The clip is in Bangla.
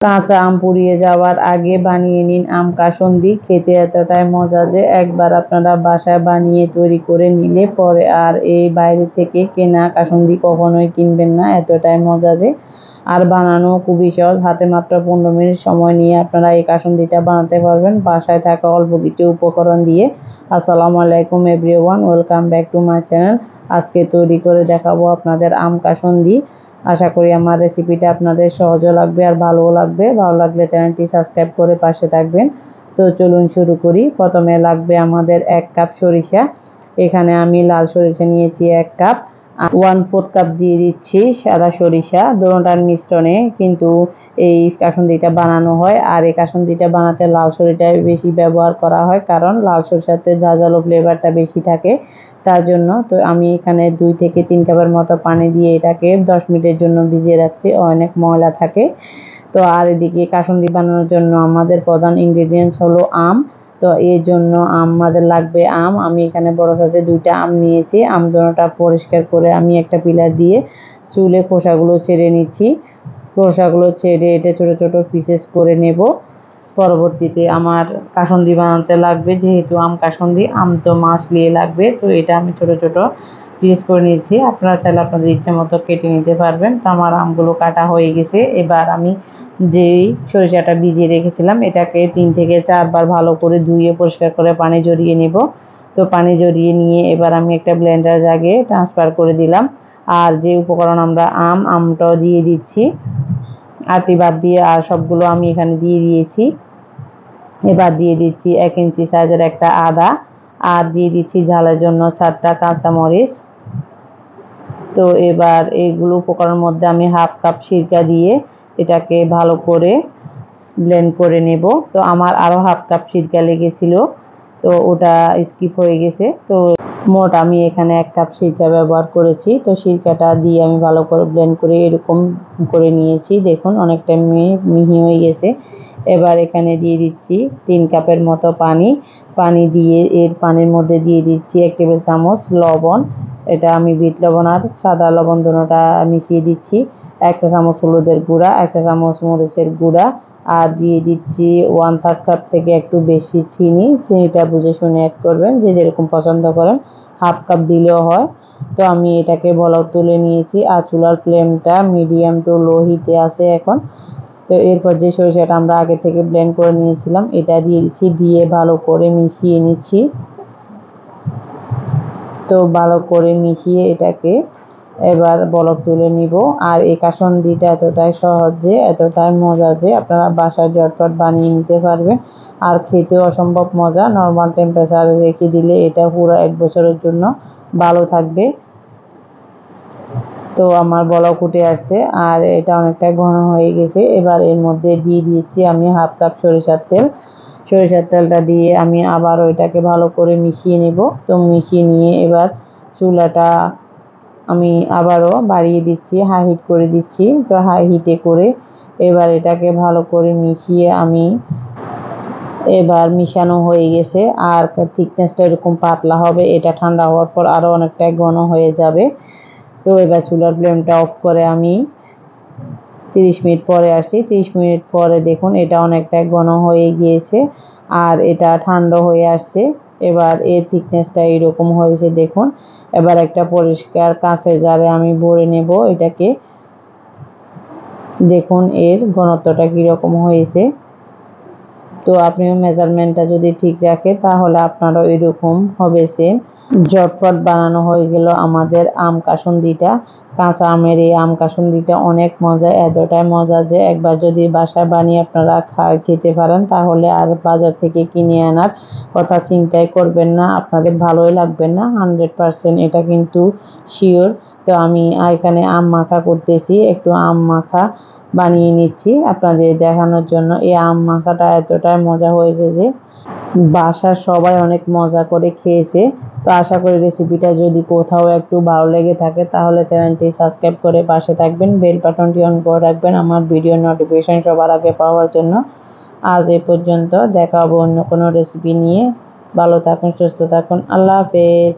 কাঁচা আম পুড়িয়ে যাওয়ার আগে বানিয়ে নিন আম কাসুন্দি। খেতে এতটাই মজা যে একবার আপনারা বাসায় বানিয়ে তৈরি করে নিলে পরে আর এই বাইরে থেকে কেনা কাসুন্দি কখনোই কিনবেন না, এতটাই মজা যে। আর বানানো খুবই সহজ, হাতে মাত্র 15 মিনিট সময় নিয়ে আপনারা এই কাসুন্দিটা বানাতে পারবেন বাসায় থাকা অল্প কিছু উপকরণ দিয়ে। আসসালামু আলাইকুম everyone, welcome back to my channel. আজকে তৈরি করে দেখাবো আপনাদের আম কাসুন্দি। আশা করি আমার রেসিপিটা আপনাদের সহজও লাগবে আর ভালোও লাগবে। ভালো লাগলে চ্যানেলটি সাবস্ক্রাইব করে পাশে থাকবেন। তো চলুন শুরু করি। প্রথমে লাগবে আমাদের 1 কাপ সরিষা। এখানে আমি লাল সরিষা নিয়েছি 1 কাপ। 1/4 কাপ দিয়ে দিচ্ছি সাদা সরিষা। দুটোটার মিশ্রণে কিন্তু এই কাসুন্দিটা বানানো হয়। আর এই কাসুন্দিটা বানাতে লাল সরিষাটাই বেশি ব্যবহার করা হয়, কারণ লাল সরিষাতে ঝাঁঝালো ফ্লেভারটা বেশি থাকে, তার জন্য। তো আমি এখানে 2 থেকে 3 কাপের মতো পানি দিয়ে এটাকে 10 মিনিটের জন্য ভিজিয়ে রাখছি, অনেক ময়লা থাকে। তো আর এদিকে কাসুন্দি বানানোর জন্য আমাদের প্রধান ইনগ্রেডিয়েন্টস হলো আম। তো এর জন্য আমাদের লাগবে আম। আমি এখানে বড় সাইজের 2টা আম নিয়েছি। আম দুটোটা পরিষ্কার করে আমি একটা পিলার দিয়ে চুলে খোসাগুলো ছেড়ে নিচ্ছি। খোসাগুলো ছেড়ে এটা ছোট ছোট পিসেস করে নেব। পরবর্তীতে আমার কাসুন্দি বানাতে লাগবে, যেহেতু আম কাসুন্দি, আম তো মাছলিয়ে লাগবে, তো এটা আমি ছোট ছোট পিস করে নিয়েছি। আপনারা চাইলে আপনাদের ইচ্ছা মতো কেটে নিতে পারবেন। তো আমার আমগুলো কাটা হয়ে গেছে। এবার আমি যেই সরিষাটা ভিজিয়ে রেখেছিলাম এটাকে 3 থেকে 4 বার ভালো করে ধুয়ে পরিষ্কার করে পানি ঝরিয়ে নেব। তো পানি ঝরিয়ে নিয়ে এবার আমি একটা ব্লেন্ডার জাগে ট্রান্সফার করে দিলাম। আর যে উপকরণ আমরা আমটাও দিয়ে দিচ্ছি, আটি বাদ দিয়ে, আর সবগুলো আমি এখানে দিয়ে দিয়েছি। এবার দিয়ে দিচ্ছি 1 ইঞ্চি সাইজের একটা আদা, আর দিয়ে দিচ্ছি ঝালের জন্য 4টা কাঁচামরিচ। তো এবার এইগুলো উপকরণের মধ্যে আমি 1/2 কাপ সিরকা দিয়ে এটাকে ভালো করে ব্লেন্ড করে নেব। তো আমার আরও 1/2 কাপ সিরকা লেগেছিল, তো ওটা স্কিপ হয়ে গেছে। তো মোট আমি এখানে 1 কাপ সিরকা ব্যবহার করেছি। তো সিরকাটা দিয়ে আমি ভালো করে ব্লেন্ড করে এরকম করে নিয়েছি, দেখুন অনেকটা মিহি হয়ে গেছে। এবার এখানে দিয়ে দিচ্ছি 3 কাপের মতো পানি দিয়ে এর পানির মধ্যে দিয়ে দিচ্ছি 1 টেবিল চামচ লবণ। এটা আমি বিট লবণ আর সাদা লবণ দুটোটা মিশিয়ে দিচ্ছি। 1 চা চামচ হলুদের গুঁড়া, 1 চা চামচ মরিচের গুঁড়া, আর দিয়ে দিচ্ছি 1/3 কাপ থেকে একটু বেশি চিনি। চিনিটা বুঝে শুনে অ্যাড করবেন, যে যেরকম পছন্দ করেন। 1/2 কাপ দিলেও হয়। তো আমি এটাকে বলক তুলে নিয়েছি, আর চুলার ফ্লেমটা মিডিয়াম টু লো হিটে আছে এখন। তো এরপর যে সরিষাটা আমরা আগে থেকে ব্লেন্ড করে নিয়েছিলাম এটা দিয়ে দিচ্ছি, দিয়ে ভালো করে মিশিয়ে নিচ্ছি। তো ভালো করে মিশিয়ে এটাকে এবার বলক তুলে নিব। আর এই কাসুন্দিটা এতটাই সহজ যে, এতটাই মজা যে আপনারা বাসায় ঝটপট বানিয়ে নিতে পারবেন। আর খেতেও অসম্ভব মজা। নর্মাল টেম্পারেচারে রেখে দিলে এটা পুরো 1 বছরের জন্য ভালো থাকবে। তো আমার বলক উঠে আসছে আর এটা অনেকটা ঘন হয়ে গেছে। এবার এর মধ্যে দিয়ে দিয়েছি আমি 1/2 কাপ সরিষার তেল। সরিষার তেলটা দিয়ে আমি আবার ওইটাকে ভালো করে মিশিয়ে নেব। তো মিশিয়ে নিয়ে এবার চুলাটা আমি আবারও বাড়িয়ে দিচ্ছি, হাই হিট করে দিচ্ছি। তো হাই হিটে করে এবার এটাকে ভালো করে মিশিয়ে আমি এবার মিশানো হয়ে গেছে। আর থিকনেসটা এরকম পাতলা হবে, এটা ঠান্ডা হওয়ার পর আরও অনেকটা ঘন হয়ে যাবে। তো এবার চুলার ফ্লেমটা অফ করে আমি 30 মিনিট পরে আসি। 30 মিনিট পরে দেখুন এটা অনেকটা ঘন হয়ে গিয়েছে আর এটা ঠান্ডা হয়ে আসছে। এবার এর থিকনেসটা এরকম হয়েছে দেখুন। এবার একটা পরিষ্কার কাঁচের জারে আমি ভরে নেব এটাকে। দেখুন এর ঘনত্বটা কীরকম হয়েছে। তো আপনিও মেজারমেন্টটা যদি ঠিক রাখেন তাহলে আপনারও এরকম হবে সেম। ঝটপট বানানো হয়ে গেল আমাদের আম কাসুন্দিটা। কাঁচা আমের এই আম কাসুন্দিটা অনেক মজা, এতটাই মজা যে একবার যদি বাসায় বানিয়ে আপনারা খেতে পারেন তাহলে আর বাজার থেকে কিনে আনার কথা চিন্তাই করবেন না, আপনাদের ভালোই লাগবে না, 100% এটা কিন্তু শিওর। তো আমি এখানে আম মাখা করতেছি, একটু আম মাখা বানিয়ে নিচ্ছি আপনাদের দেখানোর জন্য। এই আম মাখাটা এতটাই মজা হয়েছে যে বাসার সবাই অনেক মজা করে খেয়েছে। তো আশা করি রেসিপিটা যদি কোথাও একটু ভালো লেগে থাকে তাহলে চ্যানেলটি সাবস্ক্রাইব করে পাশে থাকবেন, বেল বাটনটি অন করে রাখবেন আমার ভিডিও নোটিফিকেশন সবার আগে পাওয়ার জন্য। আজ এই পর্যন্ত, দেখা হবে অন্য কোনো রেসিপি নিয়ে। ভালো থাকুন, সুস্থ থাকুন, আল্লাহ হাফেজ।